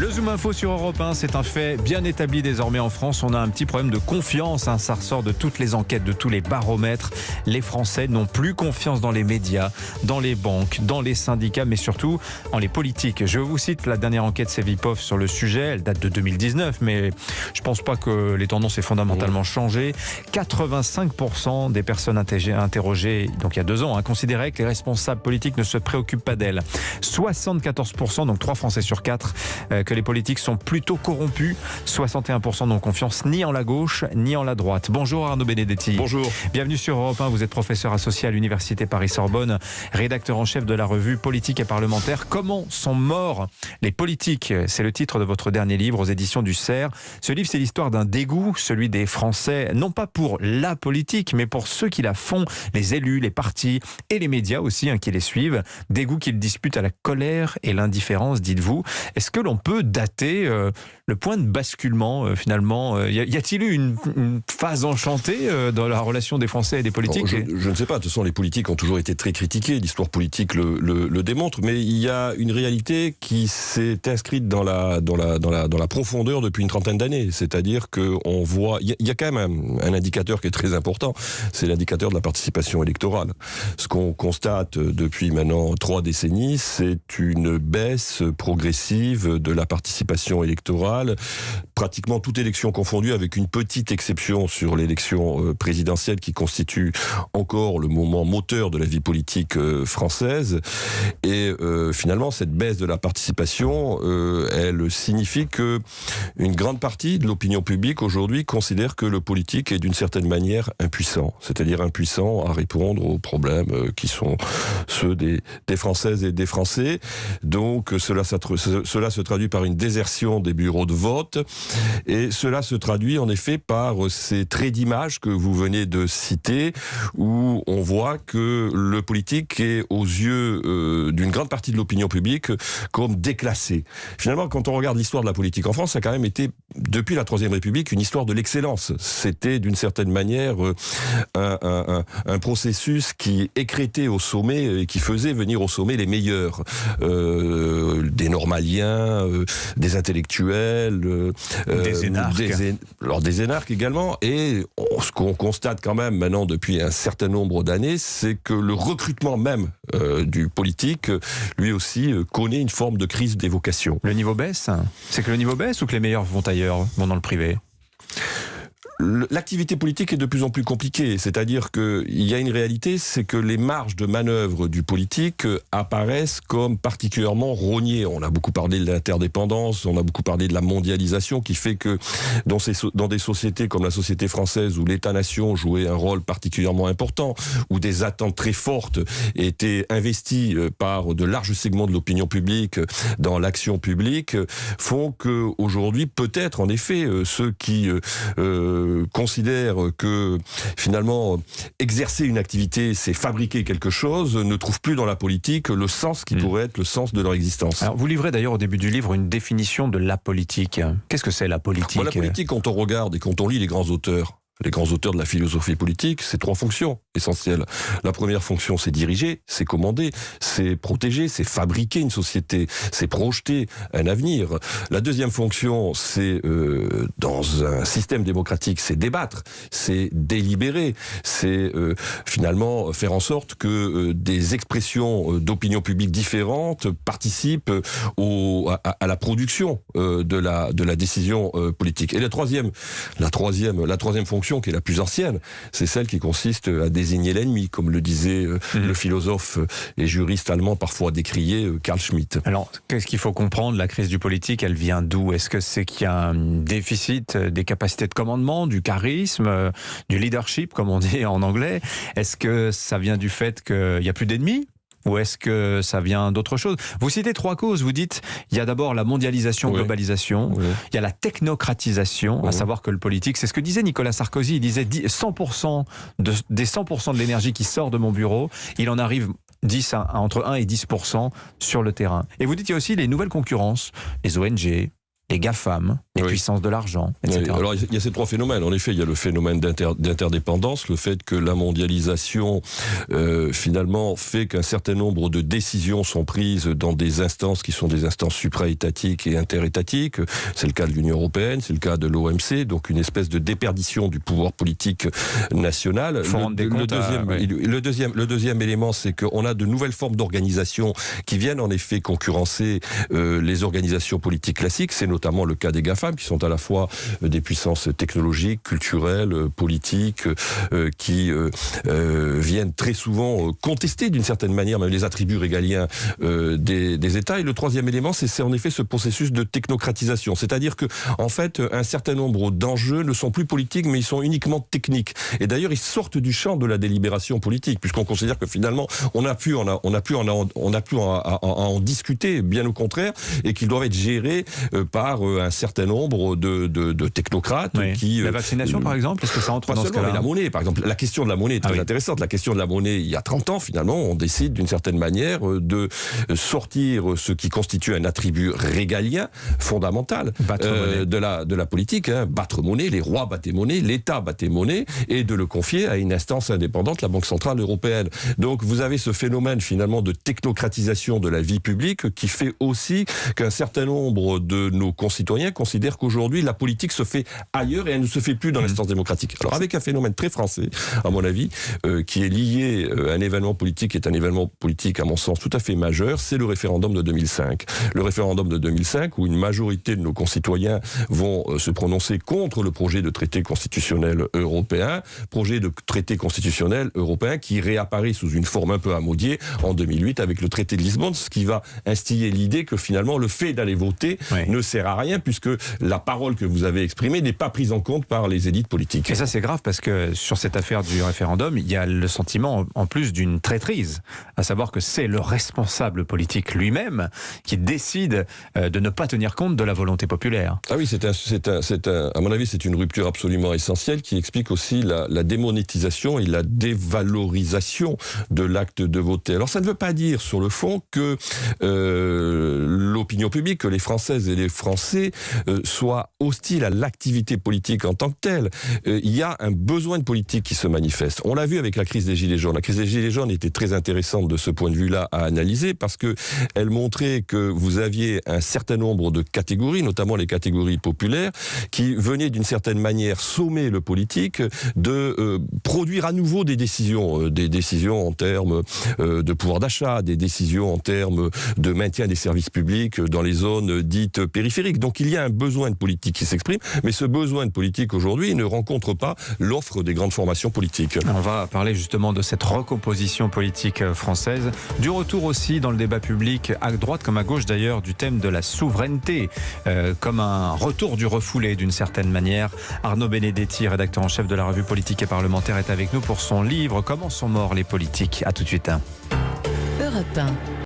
Le Zoom Info sur Europe 1, c'est un fait bien établi désormais en France. On a un petit problème de confiance, ça ressort de toutes les enquêtes, de tous les baromètres. Les Français n'ont plus confiance dans les médias, dans les banques, dans les syndicats, mais surtout en les politiques. Je vous cite la dernière enquête Cevipof sur le sujet. Elle date de 2019, mais je pense pas que les tendances aient fondamentalement changé. 85% des personnes interrogées, donc il y a 2 ans, considéraient que les responsables politiques ne se préoccupent pas d'elles. 74%, donc 3 Français sur 4, que les politiques sont plutôt corrompus. 61% n'ont confiance ni en la gauche ni en la droite. Bonjour Arnaud Benedetti. Bonjour. Bienvenue sur Europe 1. Vous êtes professeur associé à l'Université Paris-Sorbonne, rédacteur en chef de la revue Politique et Parlementaire. Comment sont morts les politiques? C'est le titre de votre dernier livre aux éditions du Cerf. Ce livre, c'est l'histoire d'un dégoût, celui des Français, non pas pour la politique, mais pour ceux qui la font, les élus, les partis et les médias aussi qui les suivent. Dégoût qu'ils disputent à la colère et l'indifférence, dites-vous. Est-ce que l'on peut dater le point de basculement finalement? Y a-t-il eu une phase enchantée dans la relation des Français et des politiques? Je ne sais pas, de toute façon les politiques ont toujours été très critiqués, l'histoire politique le démontre, mais il y a une réalité qui s'est inscrite dans la profondeur depuis une trentaine d'années, c'est-à-dire qu'on voit, il y a quand même un indicateur qui est très important, c'est l'indicateur de la participation électorale. Ce qu'on constate depuis maintenant 3 décennies, c'est une baisse progressive de la participation électorale, pratiquement toute élection confondue, avec une petite exception sur l'élection présidentielle qui constitue encore le moment moteur de la vie politique française. Et finalement, cette baisse de la participation, elle signifie que une grande partie de l'opinion publique aujourd'hui considère que le politique est d'une certaine manière impuissant, c'est-à-dire impuissant à répondre aux problèmes qui sont ceux des Françaises et des Français. Donc cela se traduit par une désertion des bureaux de vote, et cela se traduit en effet par ces traits d'image que vous venez de citer, où on voit que le politique est aux yeux d'une grande partie de l'opinion publique comme déclassé. Finalement, quand on regarde l'histoire de la politique en France, ça a quand même été, depuis la Troisième République, une histoire de l'excellence. C'était d'une certaine manière un processus qui écrétait au sommet et qui faisait venir au sommet les meilleurs, des normaliens, des intellectuels, des énarques. Des énarques également. Et ce qu'on constate quand même maintenant depuis un certain nombre d'années, c'est que le recrutement même du politique, lui aussi, connaît une forme de crise des vocations. Le niveau baisse? C'est que le niveau baisse ou que les meilleurs vont ailleurs, vont dans le privé? L'activité politique est de plus en plus compliquée, c'est-à-dire qu'il y a une réalité, c'est que les marges de manœuvre du politique apparaissent comme particulièrement rognées. On a beaucoup parlé de l'interdépendance, on a beaucoup parlé de la mondialisation qui fait que dans des sociétés comme la société française où l'État-nation jouait un rôle particulièrement important, où des attentes très fortes étaient investies par de larges segments de l'opinion publique dans l'action publique, font qu'aujourd'hui, peut-être en effet, ceux qui considèrent que finalement exercer une activité c'est fabriquer quelque chose, ne trouvent plus dans la politique le sens qui pourrait être le sens de leur existence. Alors vous livrez d'ailleurs au début du livre une définition de la politique. Qu'est-ce que c'est la politique? La politique, quand on regarde et quand on lit les grands auteurs de la philosophie politique, c'est 3 fonctions essentielles. La première fonction, c'est diriger, c'est commander, c'est protéger, c'est fabriquer une société, c'est projeter un avenir. La deuxième fonction, c'est dans un système démocratique, c'est débattre, c'est délibérer, c'est finalement faire en sorte que des expressions d'opinion publique différentes participent à la production de la décision politique. Et la troisième fonction, qui est la plus ancienne, c'est celle qui consiste à désigner l'ennemi, comme le disait le philosophe et juriste allemand parfois décrié Carl Schmitt. Alors, qu'est-ce qu'il faut comprendre? La crise du politique, elle vient d'où? Est-ce que c'est qu'il y a un déficit des capacités de commandement, du charisme, du leadership, comme on dit en anglais? Est-ce que ça vient du fait qu'il n'y a plus d'ennemis? Ou est-ce que ça vient d'autre chose? Vous citez 3 causes. Vous dites, il y a d'abord la mondialisation, globalisation. Il y a la technocratisation, à savoir que le politique, c'est ce que disait Nicolas Sarkozy. Il disait 100% des 100% de l'énergie qui sort de mon bureau, il en arrive entre 1 et 10% sur le terrain. Et vous dites, il y a aussi les nouvelles concurrences, les ONG, les GAFAM, les puissances de l'argent, etc. Oui, alors il y a ces trois phénomènes. En effet, il y a le phénomène d'interdépendance, le fait que la mondialisation finalement fait qu'un certain nombre de décisions sont prises dans des instances qui sont des instances supra-étatiques et interétatiques. C'est le cas de l'Union européenne, c'est le cas de l'OMC, donc une espèce de déperdition du pouvoir politique national. Le deuxième élément, c'est qu'on a de nouvelles formes d'organisation qui viennent en effet concurrencer les organisations politiques classiques. C'est notamment le cas des GAFAM, qui sont à la fois des puissances technologiques, culturelles, politiques, qui viennent très souvent contester d'une certaine manière même les attributs régaliens des États. Et le troisième élément, c'est en effet ce processus de technocratisation. C'est-à-dire que, en fait, un certain nombre d'enjeux ne sont plus politiques, mais ils sont uniquement techniques. Et d'ailleurs, ils sortent du champ de la délibération politique, puisqu'on considère que finalement, on a pu en discuter, bien au contraire, et qu'ils doivent être gérés par un certain nombre de technocrates qui... La vaccination, par exemple, est-ce que ça entre dans ce cas-là ? Mais la monnaie, par exemple. La question de la monnaie est très intéressante. La question de la monnaie, il y a 30 ans, finalement, on décide d'une certaine manière de sortir ce qui constitue un attribut régalien fondamental de la politique. Battre monnaie, les rois battaient monnaie, l'État battait monnaie, et de le confier à une instance indépendante, la Banque Centrale Européenne. Donc vous avez ce phénomène, finalement, de technocratisation de la vie publique qui fait aussi qu'un certain nombre de nos concitoyens considèrent qu'aujourd'hui la politique se fait ailleurs et elle ne se fait plus dans l'instance démocratique. Alors avec un phénomène très français, à mon avis, qui est lié à un événement politique, qui est un événement politique à mon sens tout à fait majeur, c'est le référendum de 2005. Le référendum de 2005 où une majorité de nos concitoyens vont se prononcer contre le projet de traité constitutionnel européen, qui réapparaît sous une forme un peu amodiée en 2008 avec le traité de Lisbonne, ce qui va instiller l'idée que finalement le fait d'aller voter ne sert à rien puisque la parole que vous avez exprimée n'est pas prise en compte par les élites politiques. Et ça c'est grave parce que sur cette affaire du référendum, il y a le sentiment en plus d'une traîtrise, à savoir que c'est le responsable politique lui-même qui décide de ne pas tenir compte de la volonté populaire. Ah oui, à mon avis, c'est une rupture absolument essentielle qui explique aussi la démonétisation et la dévalorisation de l'acte de voter. Alors ça ne veut pas dire sur le fond que l'opinion publique, que les Françaises et les Français soient hostiles à l'activité politique en tant que telle. Il y a un besoin de politique qui se manifeste. On l'a vu avec la crise des Gilets jaunes. La crise des Gilets jaunes était très intéressante de ce point de vue-là à analyser parce que elle montrait que vous aviez un certain nombre de catégories, notamment les catégories populaires, qui venaient d'une certaine manière sommer le politique de produire à nouveau des décisions en termes de pouvoir d'achat, des décisions en termes de maintien des services publics dans les zones dites périphériques. Donc il y a un besoin de politique qui s'exprime, mais ce besoin de politique aujourd'hui ne rencontre pas l'offre des grandes formations politiques. On va parler justement de cette recomposition politique française, du retour aussi dans le débat public, à droite comme à gauche d'ailleurs, du thème de la souveraineté, comme un retour du refoulé d'une certaine manière. Arnaud Benedetti, rédacteur en chef de la revue Politique et Parlementaire, est avec nous pour son livre « Comment sont morts les politiques ». À tout de suite. Europe 1.